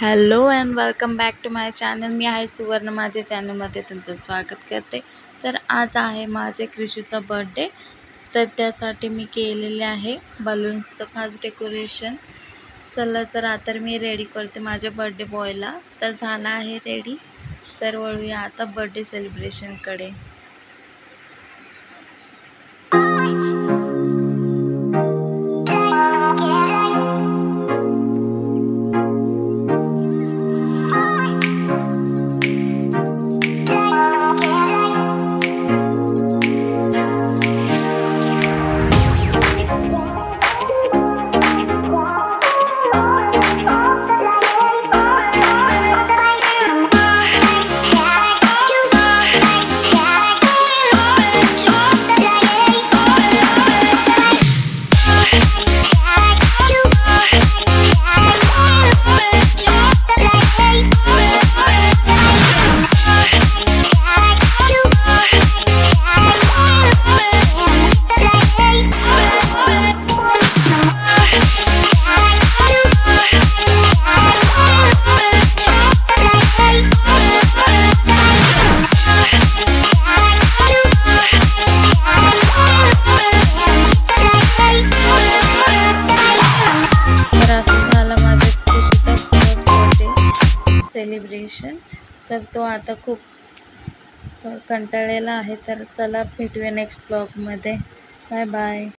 Hello and welcome back to my channel. मी आहे सुवर्ण. माझ्या चॅनलमध्ये तुमचं स्वागत करते. तर आज आहे माझ्या कृषीचा बर्थडे, तर त्यासाठी मी केलेले आहे बलून्सचं खास डेकोरेशन. चला तर आता मी रेडी करते माझ्या बर्थडे बॉयला. तर झाला आहे रेडी, तर वळूया आता बर्थडे सेलिब्रेशनकडे. सेलिब्रेशन तर तो आता खूप कंटाळलेला आहे. तर चला भेटूया नेक्स्ट ब्लॉगमध्ये. Bye bye.